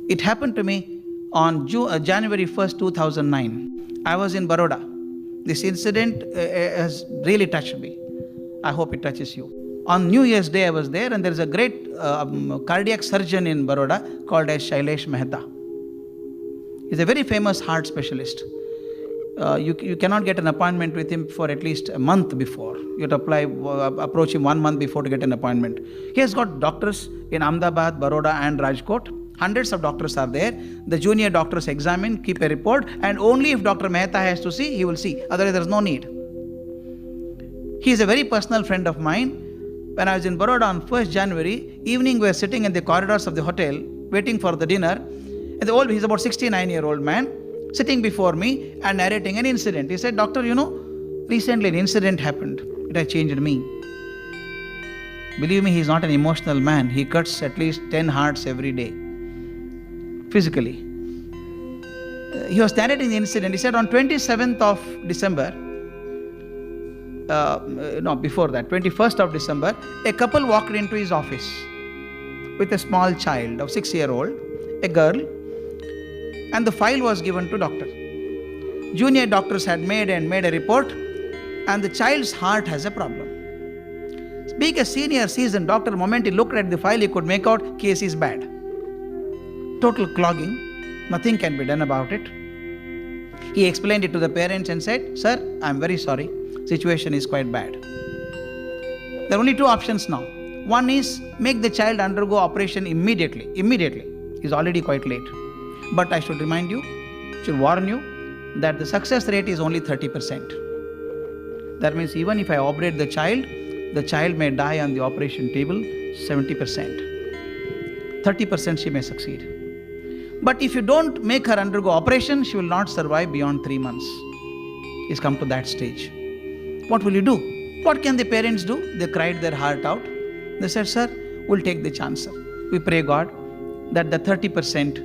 It happened to me on January 1st, 2009. I was in Baroda. This incident has really touched me. I hope it touches you. On New Year's Day, I was there, and there is a great cardiac surgeon in Baroda called as Shailesh Mehta. He's a very famous heart specialist. You cannot get an appointment with him for at least a month before. You have to approach him 1 month before to get an appointment. He has got doctors in Ahmedabad, Baroda and Rajkot. Hundreds of doctors are there. The junior doctors examine, keep a report, and only if Dr. Mehta has to see, he will see. Otherwise, there is no need. He is a very personal friend of mine. When I was in Baroda on 1st January, evening we were sitting in the corridors of the hotel, waiting for the dinner. And he's about 69-year-old man, sitting before me and narrating an incident. He said, "Doctor, recently an incident happened. It has changed me." Believe me, he's not an emotional man. He cuts at least 10 hearts every day, physically. He was narrating the incident. He said on 27th of December, before that, 21st of December, a couple walked into his office with a small child of 6-year-old, a girl, and the file was given to doctor. Junior doctors had made a report, and the child's heart has a problem. Being a senior seasoned doctor, the moment he looked at the file, he could make out case is bad. Total clogging, nothing can be done about it. He explained it to the parents and said, "Sir, I'm very sorry, situation is quite bad. There are only two options now. One is make the child undergo operation immediately. It's already quite late. But I should remind you, should warn you, that the success rate is only 30%. That means even if I operate the child may die on the operation table 70%. 30% she may succeed. But if you don't make her undergo operation, she will not survive beyond 3 months. It's come to that stage. What will you do?" What can the parents do? They cried their heart out. They said, "Sir, we'll take the chance, sir. We pray God that the 30%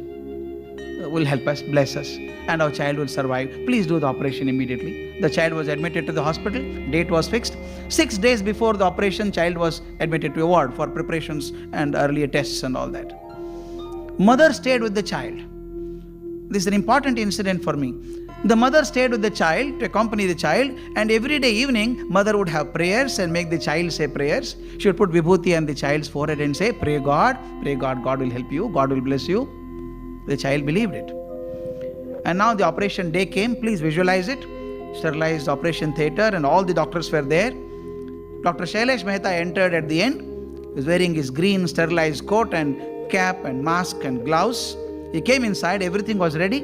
will help us, bless us, and our child will survive. Please do the operation immediately." The child was admitted to the hospital. Date was fixed. 6 days before the operation, child was admitted to a ward for preparations and earlier tests and all that. Mother stayed with the child. This is an important incident for me. The mother stayed with the child to accompany the child, and every day evening, mother would have prayers and make the child say prayers. She would put vibhuti on the child's forehead and say, pray God, God will help you, God will bless you." The child believed it. And now the operation day came. Please visualize it. Sterilized operation theatre, and all the doctors were there. Dr. Shailesh Mehta entered at the end. He was wearing his green sterilized coat and cap and mask and gloves. He came inside, everything was ready.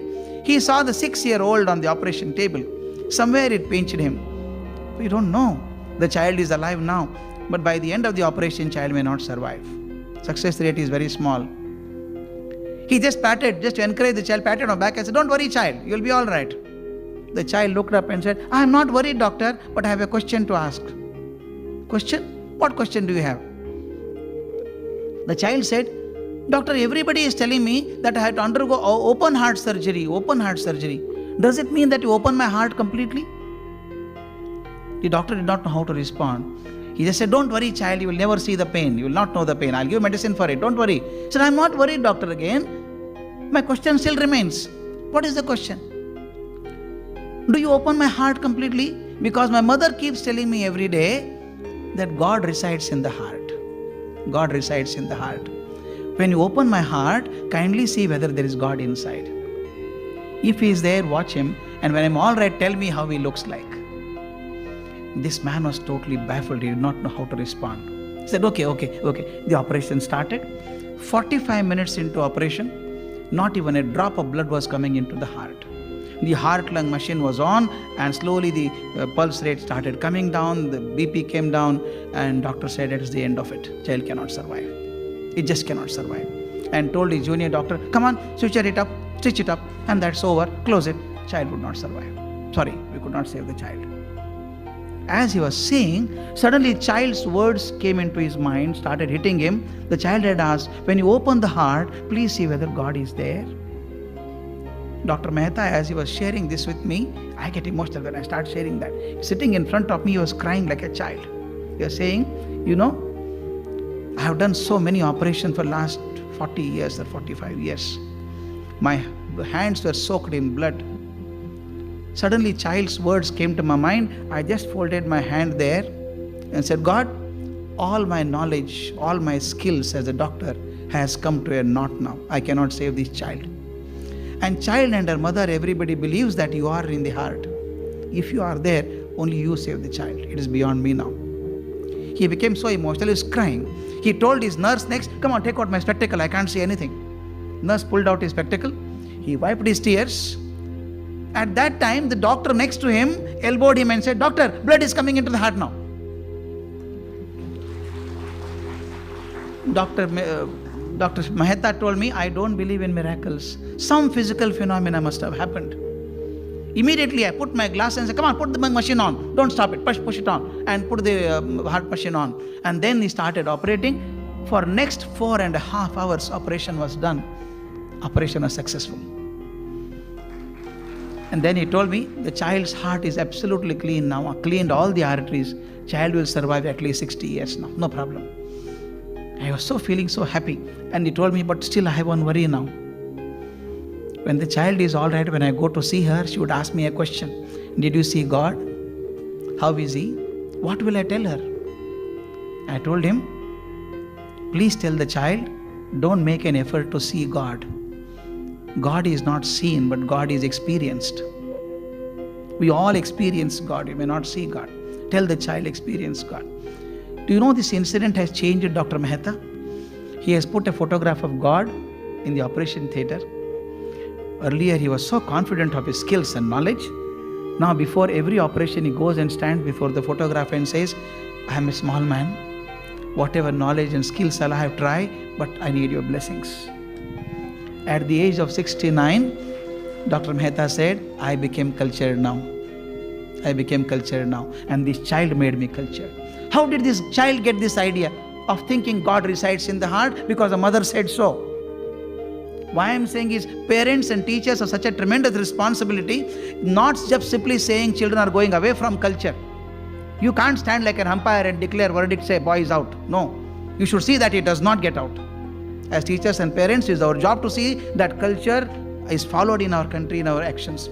He saw the 6-year-old on the operation table. Somewhere it pinched him. We don't know. The child is alive now, but by the end of the operation, child may not survive. Success rate is very small. He just to encourage the child, patted on the back and said, "Don't worry, child, you'll be all right." The child looked up and said, "I'm not worried, doctor, but I have a question to ask." "Question? What question do you have?" The child said, "Doctor, everybody is telling me that I have to undergo open heart surgery. Does it mean that you open my heart completely?" The doctor did not know how to respond. He just said, "Don't worry, child, you will never see the pain. You will not know the pain. I'll give medicine for it. Don't worry." He said, "I'm not worried, doctor, again. My question still remains." "What is the question?" "Do you open my heart completely? Because my mother keeps telling me every day that God resides in the heart. God resides in the heart. When you open my heart, kindly see whether there is God inside. If He is there, watch Him, and when I'm all right, tell me how He looks like." This man was totally baffled. He did not know how to respond. He said, okay. The operation started. 45 minutes into operation, not even a drop of blood was coming into the heart. The heart-lung machine was on, and slowly the pulse rate started coming down, the BP came down, and doctor said it is the end of it. Child cannot survive. It just cannot survive. And told his junior doctor, "Come on, switch it up, stitch it up, and that's over, close it." Child would not survive. Sorry, we could not save the child. As he was saying, suddenly child's words came into his mind, started hitting him. The child had asked, "When you open the heart, please see whether God is there." Dr. Mehta, as he was sharing this with me, I get emotional when I start sharing that. Sitting in front of me, he was crying like a child. He was saying, I have done so many operations for last 40 years or 45 years. My hands were soaked in blood. Suddenly, child's words came to my mind. I just folded my hand there and said, God, all my knowledge, all my skills as a doctor has come to a naught now. I cannot save this child. And child and her mother, everybody believes that you are in the heart. If you are there, only you save the child. It is beyond me now. He became so emotional, he was crying. He told his nurse next, come on, take out my spectacle, I can't see anything. Nurse pulled out his spectacle. He wiped his tears. At that time, the doctor next to him elbowed him and said, Doctor, blood is coming into the heart now. Dr. Mehta told me, I don't believe in miracles. Some physical phenomena must have happened. Immediately I put my glass and said, come on, put the machine on. Don't stop it, push it on. And put the heart machine on. And then he started operating. For next 4.5 hours, operation was done. Operation was successful. And then he told me, the child's heart is absolutely clean now. Cleaned all the arteries. Child will survive at least 60 years now. No problem. I was feeling so happy. And he told me, but still I have one worry now. When the child is all right, when I go to see her, she would ask me a question. Did you see God? How is he? What will I tell her? I told him, please tell the child, don't make an effort to see God. God is not seen, but God is experienced. We all experience God. You may not see God. Tell the child, experience God. Do you know this incident has changed Dr. Mehta? He has put a photograph of God in the operation theatre. Earlier, he was so confident of his skills and knowledge. Now, before every operation, he goes and stands before the photograph and says, I am a small man. Whatever knowledge and skills I have tried, but I need your blessings. At the age of 69, Dr. Mehta said, I became cultured now. I became cultured now. And this child made me cultured. How did this child get this idea of thinking God resides in the heart? Because the mother said so. Why I am saying is, parents and teachers have such a tremendous responsibility, not just simply saying children are going away from culture. You can't stand like an umpire and declare verdict, say boy is out. No. You should see that it does not get out. As teachers and parents, it is our job to see that culture is followed in our country, in our actions.